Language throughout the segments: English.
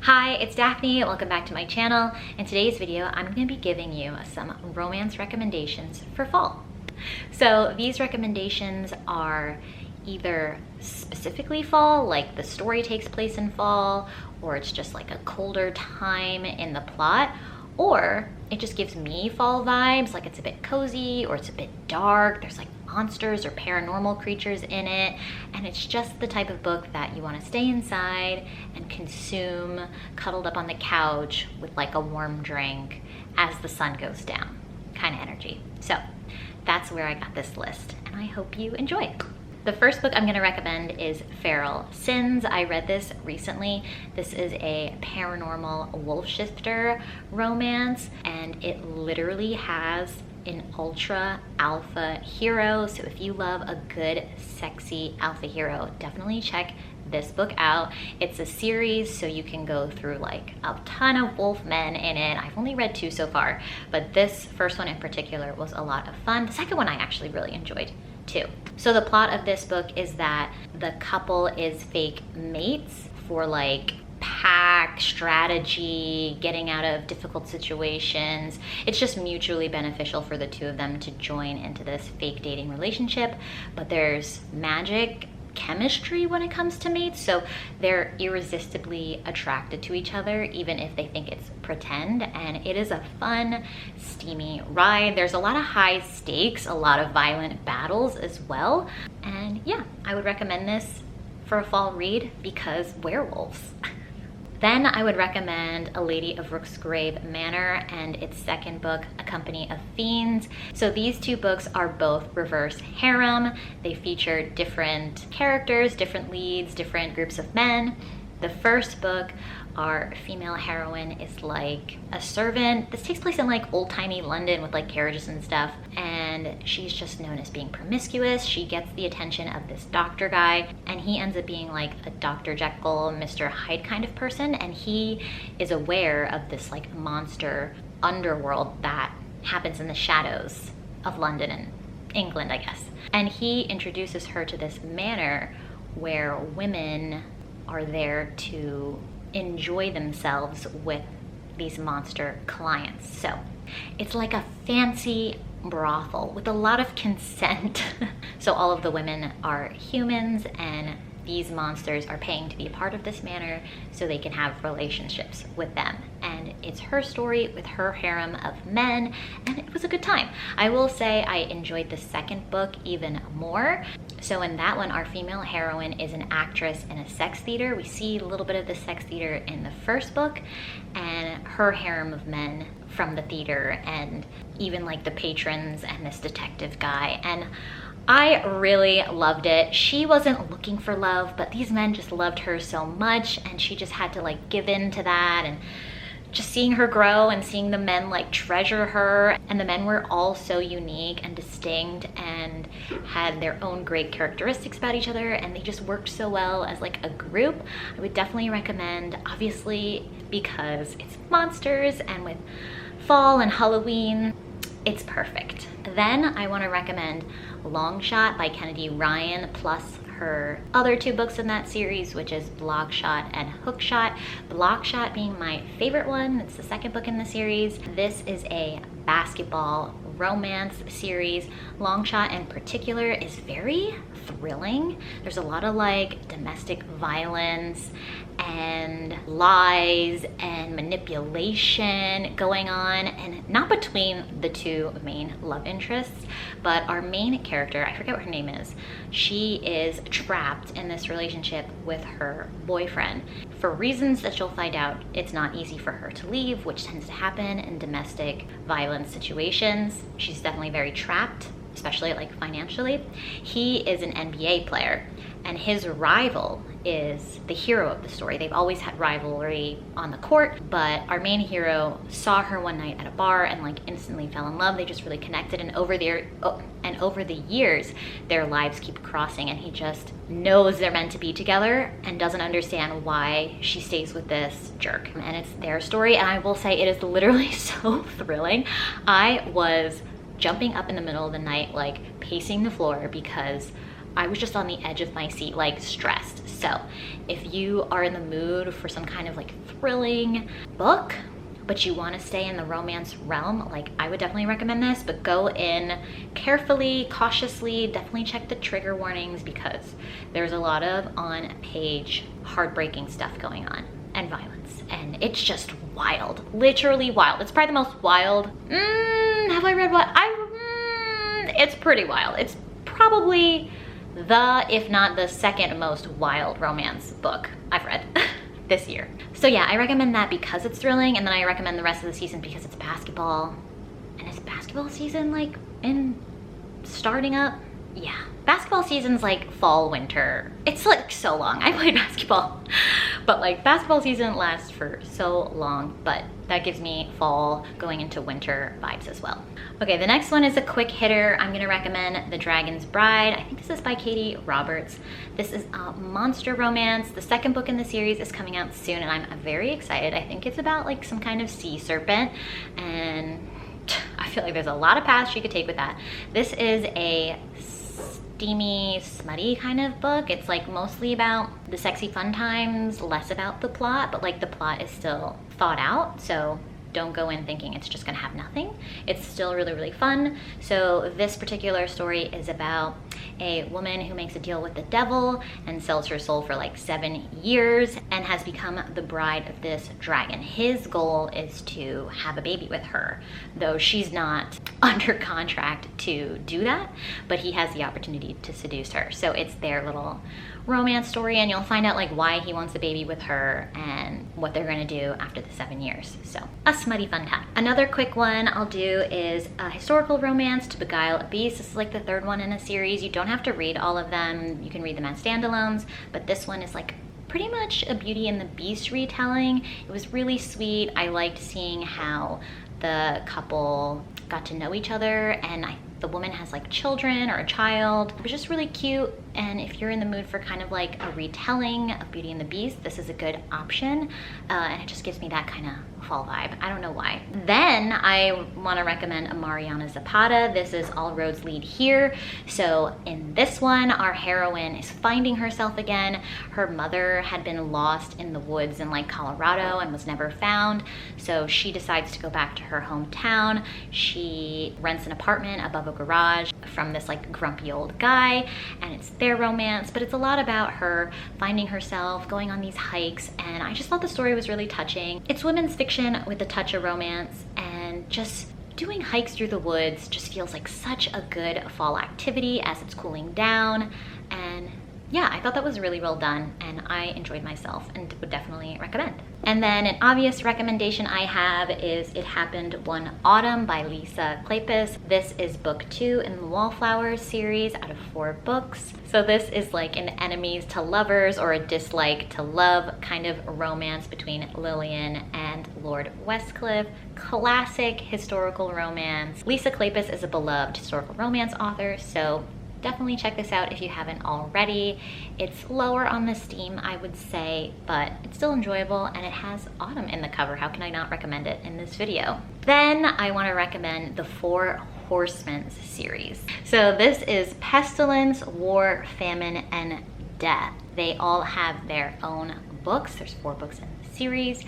Hi, it's Daphne. Welcome back to my channel. In today's video, I'm going to be giving you some romance recommendations for fall. So these recommendations are either specifically fall, like the story takes place in fall, or it's just like a colder time in the plot, or it just gives me fall vibes, like it's a bit cozy or it's a bit dark. There's like monsters or paranormal creatures in it, and it's just the type of book that you want to stay inside and consume cuddled up on the couch with like a warm drink as the sun goes down kind of energy. So that's where I got this list, and I hope you enjoy it. The first book I'm going to recommend is Feral Sins. I read this recently. This is a paranormal wolf shifter romance, and it literally has an ultra alpha hero. So if you love a good, sexy alpha hero, definitely check this book out. It's a series, so you can go through like a ton of wolf men in it. I've only read 2 so far, but this first one in particular was a lot of fun. The second one I actually really enjoyed too. So the plot of this book is that the couple is fake mates for like pack strategy, getting out of difficult situations. It's just mutually beneficial for the two of them to join into this fake dating relationship, but there's magic chemistry when it comes to mates, so they're irresistibly attracted to each other even if they think it's pretend, and it is a fun, steamy ride. There's a lot of high stakes, a lot of violent battles as well, and yeah, I would recommend this for a fall read because werewolves. Then I would recommend A Lady of Rooksgrave Manor and its second book, A Company of Fiends. So these 2 books are both reverse harem. They feature different characters, different leads, different groups of men. The first book, our female heroine is like a servant. This takes place in like old-timey London with like carriages and stuff, and she's just known as being promiscuous. She gets the attention of this doctor guy, and he ends up being like a Dr. Jekyll, Mr. Hyde kind of person, and he is aware of this like monster underworld that happens in the shadows of London and England, I guess. And he introduces her to this manor where women are there to enjoy themselves with these monster clients. So it's like a fancy brothel with a lot of consent. So all of the women are humans, and these monsters are paying to be a part of this manor so they can have relationships with them. And it's her story with her harem of men, and it was a good time. I will say I enjoyed the second book even more. So in that one, our female heroine is an actress in a sex theater. We see a little bit of the sex theater in the first book, and her harem of men from the theater, and even like the patrons and this detective guy. And I really loved it. She wasn't looking for love, but these men just loved her so much, and she just had to like give in to that, and just seeing her grow and seeing the men like treasure her. And the men were all so unique and distinct and had their own great characteristics about each other, and they just worked so well as like a group. I would definitely recommend, obviously because it's monsters and with fall and Halloween, it's perfect. Then I want to recommend Long Shot by Kennedy Ryan, plus her other 2 books in that series, which is Block Shot and Hook Shot. Block Shot being my favorite one. It's the second book in the series. This is a basketball romance series. Long Shot in particular is very thrilling. There's a lot of like domestic violence and lies and manipulation going on, and not between the 2 main love interests, but our main character, I forget what her name is, she is trapped in this relationship with her boyfriend. For reasons that you'll find out, it's not easy for her to leave, which tends to happen in domestic violence situations. She's definitely very trapped, especially like financially. He is an NBA player, and his rival is the hero of the story. They've always had rivalry on the court, but our main hero saw her one night at a bar and like instantly fell in love. They just really connected, and over the years their lives keep crossing, and he just knows they're meant to be together and doesn't understand why she stays with this jerk. And it's their story, and I will say it is literally so thrilling. I was jumping up in the middle of the night, like pacing the floor, because I was just on the edge of my seat, like stressed. So if you are in the mood for some kind of like thrilling book, but you want to stay in the romance realm, like I would definitely recommend this, but go in carefully, cautiously, definitely check the trigger warnings because there's a lot of on-page heartbreaking stuff going on and violence, and it's just wild, literally wild. It's probably the most wild, have I read what? It's pretty wild. It's probably if not the second most wild romance book I've read this year. So yeah, I recommend that because it's thrilling, and then I recommend the rest of the season because it's basketball. And is basketball season like starting up? Yeah, basketball season's like fall, winter. It's like so long. I played basketball, but like basketball season lasts for so long, but that gives me fall going into winter vibes as well. Okay, the next one is a quick hitter. I'm gonna recommend The Dragon's Bride. I think this is by Katie Roberts. This is a monster romance. The second book in the series is coming out soon, and I'm very excited. I think it's about like some kind of sea serpent, and I feel like there's a lot of paths you could take with that. This is a steamy, smutty kind of book. It's like mostly about the sexy fun times, less about the plot, but like the plot is still thought out, so don't go in thinking it's just gonna have nothing. It's still really, really fun. So this particular story is about a woman who makes a deal with the devil and sells her soul for like 7 years and has become the bride of this dragon. His goal is to have a baby with her, though she's not under contract to do that, but he has the opportunity to seduce her. So it's their little romance story, and you'll find out like why he wants a baby with her and what they're gonna do after the 7 years. So a smutty fun time. Another quick one I'll do is a historical romance, To Beguile a Beast. This is like the third one in a series. You don't have to read all of them. You can read them as standalones, but this one is like pretty much a Beauty and the Beast retelling. It was really sweet. I liked seeing how the couple got to know each other, and the woman has like children or a child. It was just really cute, and if you're in the mood for kind of like a retelling of Beauty and the Beast, this is a good option, and it just gives me that kind of fall vibe. I don't know why. Then I want to recommend a Mariana Zapata. This is all Rhodes lead here. So in this one, our heroine is finding herself again. Her mother had been lost in the woods in like Colorado and was never found, so she decides to go back to her hometown. She rents an apartment above a garage from this like grumpy old guy, and it's their romance, but it's a lot about her finding herself, going on these hikes, and I just thought the story was really touching. It's women's fiction with a touch of romance, and just doing hikes through the woods just feels like such a good fall activity as it's cooling down. And yeah, I thought that was really well done, and I enjoyed myself and would definitely recommend. And then an obvious recommendation I have is It Happened One Autumn by Lisa Kleypas. This is book 2 in the Wallflowers series out of 4 books. So this is like an enemies to lovers or a dislike to love kind of romance between Lillian and Lord Westcliff. Classic historical romance. Lisa Kleypas is a beloved historical romance author, so definitely check this out if you haven't already. It's lower on the Steam, I would say, but it's still enjoyable, and it has autumn in the cover. How can I not recommend it in this video? Then I want to recommend the Four Horsemen series. So this is pestilence, war, famine, and death. They all have their own books. There's 4 books in the series,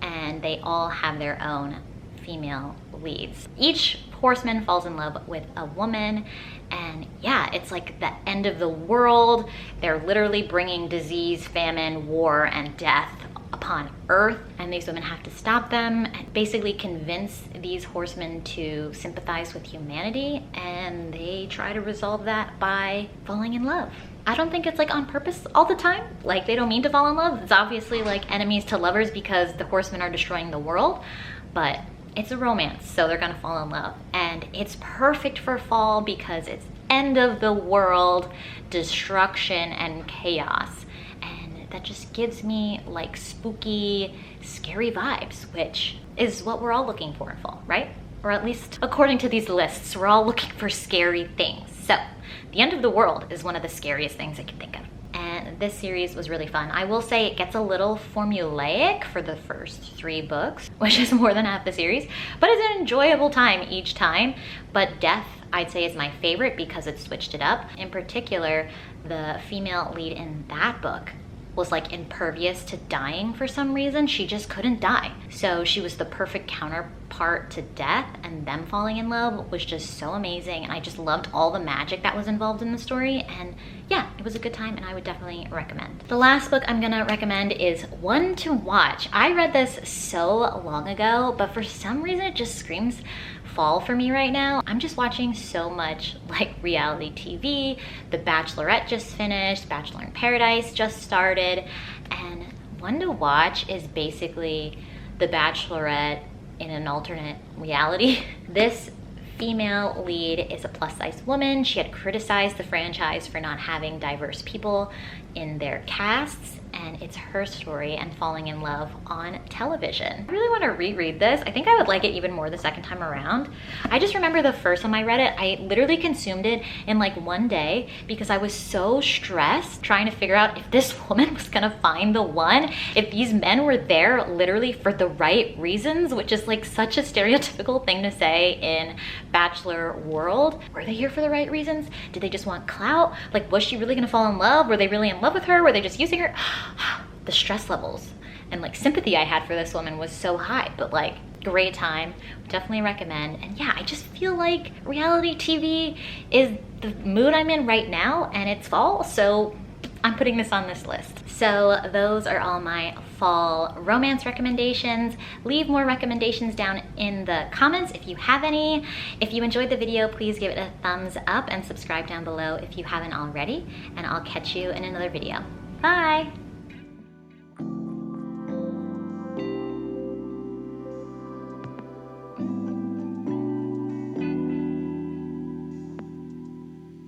and they all have their own female leads. Each horseman falls in love with a woman, and yeah, it's like the end of the world. They're literally bringing disease, famine, war, and death upon Earth, and these women have to stop them and basically convince these horsemen to sympathize with humanity, and they try to resolve that by falling in love. I don't think it's like on purpose all the time. Like, they don't mean to fall in love. It's obviously like enemies to lovers because the horsemen are destroying the world, but it's a romance, so they're gonna fall in love. And it's perfect for fall because it's end of the world, destruction, and chaos. And that just gives me like spooky, scary vibes, which is what we're all looking for in fall, right? Or at least according to these lists, we're all looking for scary things. So the end of the world is one of the scariest things I can think of. And this series was really fun. I will say it gets a little formulaic for the first 3 books, which is more than half the series, but it's an enjoyable time each time. But death I'd say is my favorite because it switched it up. In particular, the female lead in that book was like impervious to dying for some reason. She just couldn't die. So she was the perfect counterpart to death, and them falling in love was just so amazing. And I just loved all the magic that was involved in the story. And yeah, it was a good time and I would definitely recommend. The last book I'm gonna recommend is one to watch. I read this so long ago, but for some reason it just screams fall for me right now. I'm just watching so much like reality TV. The Bachelorette just finished, Bachelor in Paradise just started, and one to watch is basically The Bachelorette in an alternate reality. This female lead is a plus-size woman. She had criticized the franchise for not having diverse people in their casts, and it's her story and falling in love on television. I really want to reread this. I think I would like it even more the second time around. I just remember the first time I read it, I literally consumed it in like one day because I was so stressed trying to figure out if this woman was gonna find the one, if these men were there literally for the right reasons, which is like such a stereotypical thing to say in Bachelor world. Were they here for the right reasons? Did they just want clout? Like, was she really gonna fall in love? Were they really in love with her? Were they just using her? The stress levels and like sympathy I had for this woman was so high, but like great time, definitely recommend. And yeah, I just feel like reality TV is the mood I'm in right now, and it's fall, so I'm putting this on this list. So those are all my fall romance recommendations. Leave more recommendations down in the comments if you have any. If you enjoyed the video, please give it a thumbs up and subscribe down below if you haven't already, and I'll catch you in another video. Bye!